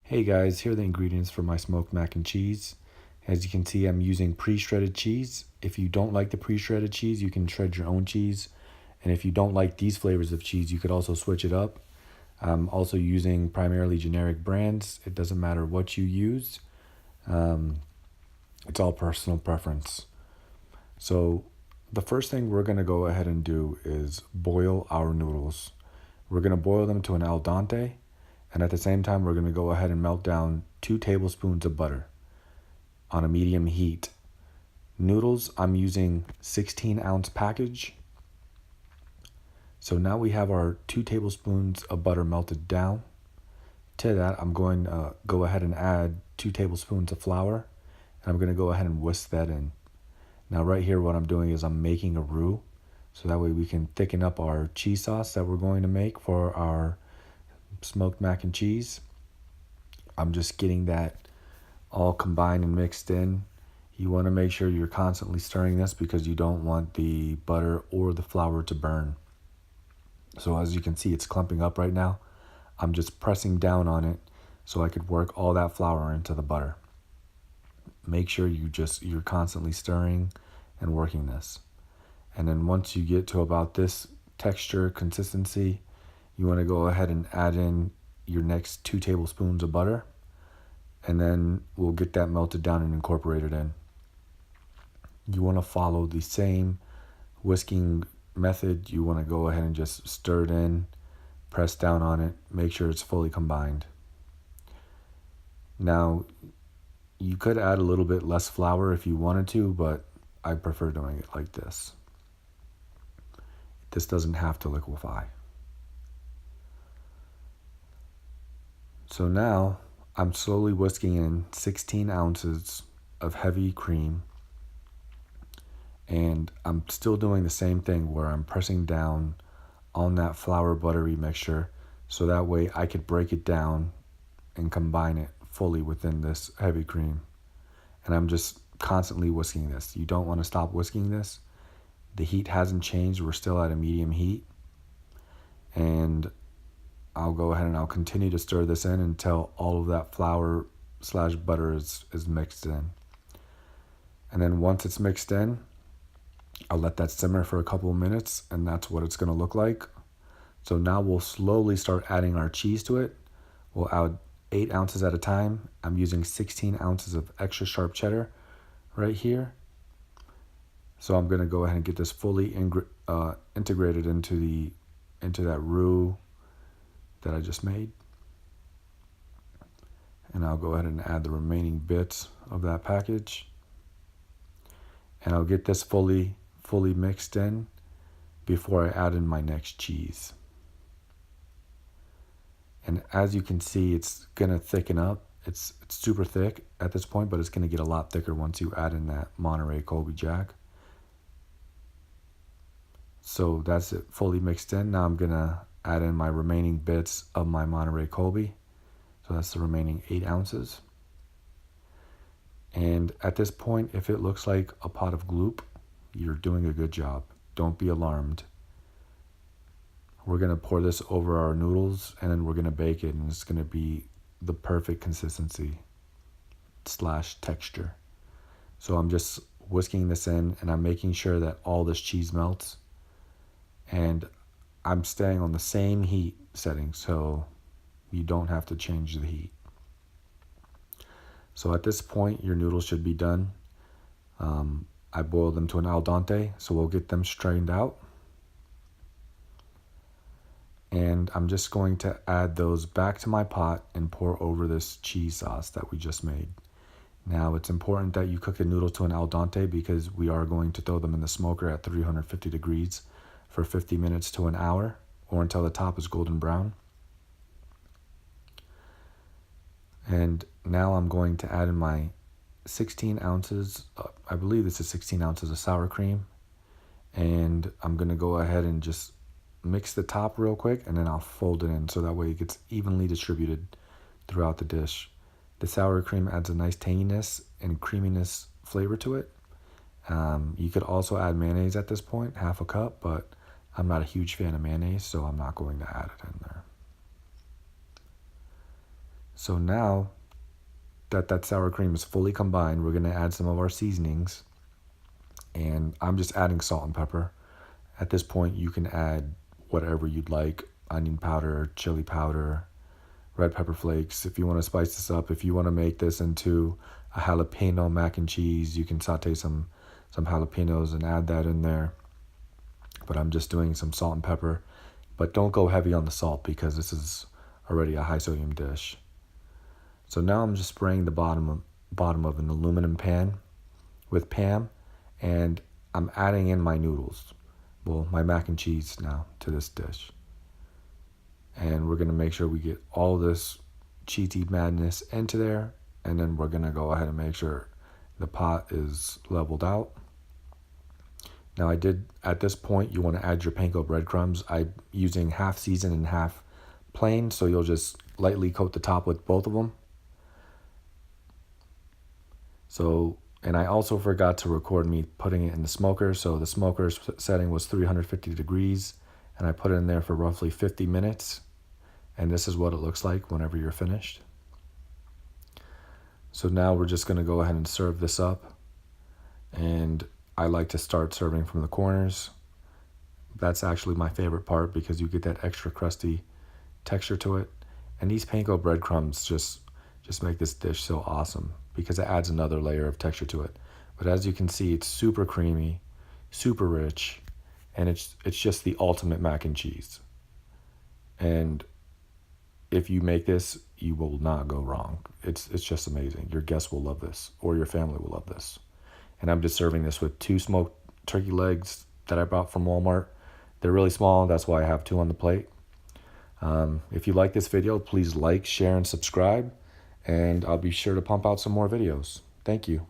Hey guys, here are the ingredients for my smoked mac and cheese. As you can see, I'm using pre-shredded cheese. If you don't like the pre-shredded cheese, you can shred your own cheese. And if you don't like these flavors of cheese, you could also switch it up. I'm also using primarily generic brands. It doesn't matter what you use. Um, it's all personal preference. So the first thing we're going to go ahead and do is boil our noodles. We're going to boil them to an al dente. And at the same time, we're going to go ahead and melt down 2 tablespoons of butter on a medium heat. Noodles, I'm using 16-ounce package. So now we have our 2 tablespoons of butter melted down. To that, I'm going to go ahead and add 2 tablespoons of flour. And I'm going to go ahead and whisk that in. Now right here, what I'm doing is I'm making a roux. So that way we can thicken up our cheese sauce that we're going to make for our smoked mac and cheese. I'm just getting that all combined and mixed in. You want to make sure you're constantly stirring this because you don't want the butter or the flour to burn. So as you can see, it's clumping up right now. I'm just pressing down on it so I could work all that flour into the butter. Make sure you're constantly stirring and working this. And then once you get to about this texture consistency, you want to go ahead and add in your next 2 tablespoons of butter. And then we'll get that melted down and incorporated in. You want to follow the same whisking method. You want to go ahead and just stir it in, press down on it, make sure it's fully combined. Now, you could add a little bit less flour if you wanted to, but I prefer doing it like this. This doesn't have to liquefy. So now I'm slowly whisking in 16 ounces of heavy cream. And I'm still doing the same thing where I'm pressing down on that flour buttery mixture so that way I could break it down and combine it fully within this heavy cream. And I'm just constantly whisking this. You don't want to stop whisking this. The heat hasn't changed. We're still at a medium heat. And I'll go ahead and I'll continue to stir this in until all of that flour / butter is mixed in. And then once it's mixed in, I'll let that simmer for a couple of minutes, and that's what it's going to look like. So now we'll slowly start adding our cheese to it. We'll add 8 ounces at a time. I'm using 16 ounces of extra sharp cheddar right here. So I'm going to go ahead and get this fully integrated into that roux that I just made. And I'll go ahead and add the remaining bits of that package. And I'll get this fully mixed in before I add in my next cheese. And as you can see, it's gonna thicken up. It's super thick at this point, but it's gonna get a lot thicker once you add in that Monterey Colby Jack. So that's it, fully mixed in. Now I'm gonna add in my remaining bits of my Monterey Colby. So that's the remaining 8 ounces. And at this point, if it looks like a pot of gloop, you're doing a good job. Don't be alarmed. We're going to pour this over our noodles and then we're going to bake it, and it's going to be the perfect consistency / texture. So I'm just whisking this in and I'm making sure that all this cheese melts. And I'm staying on the same heat setting so you don't have to change the heat. So at this point, your noodles should be done. I boiled them to an al dente, so we'll get them strained out. And I'm just going to add those back to my pot and pour over this cheese sauce that we just made. Now, it's important that you cook the noodles to an al dente because we are going to throw them in the smoker at 350 degrees for 50 minutes to an hour, or until the top is golden brown. And now I'm going to add in my 16 ounces, I believe this is 16 ounces of sour cream. And I'm going to go ahead and just mix the top real quick, and then I'll fold it in so that way it gets evenly distributed throughout the dish. The sour cream adds a nice tanginess and creaminess flavor to it. You could also add mayonnaise at this point, 1/2 cup, but I'm not a huge fan of mayonnaise, so I'm not going to add it in there. So now that sour cream is fully combined, we're going to add some of our seasonings. And I'm just adding salt and pepper. At this point, you can add whatever you'd like: onion powder, chili powder, red pepper flakes. If you want to spice this up, if you want to make this into a jalapeno mac and cheese, you can saute some jalapenos and add that in there. But I'm just doing some salt and pepper. But don't go heavy on the salt because this is already a high sodium dish. So now I'm just spraying the bottom of an aluminum pan with Pam, and I'm adding in my noodles, well, my mac and cheese now to this dish. And we're going to make sure we get all this cheesy madness into there, and then we're going to go ahead and make sure the pot is leveled out. Now at this point, you want to add your panko breadcrumbs. I'm using half seasoned and half plain, so you'll just lightly coat the top with both of them. So, and I also forgot to record me putting it in the smoker. So the smoker setting was 350 degrees, and I put it in there for roughly 50 minutes. And this is what it looks like whenever you're finished. So now we're just going to go ahead and serve this up. And I like to start serving from the corners. That's actually my favorite part because you get that extra crusty texture to it. And these panko breadcrumbs just make this dish so awesome because it adds another layer of texture to it. But as you can see, it's super creamy, super rich, and it's just the ultimate mac and cheese. And if you make this, you will not go wrong. It's just amazing. Your guests will love this, or your family will love this. And I'm just serving this with 2 smoked turkey legs that I bought from Walmart. They're really small, that's why I have 2 on the plate. If you like this video, please like, share, and subscribe. And I'll be sure to pump out some more videos. Thank you.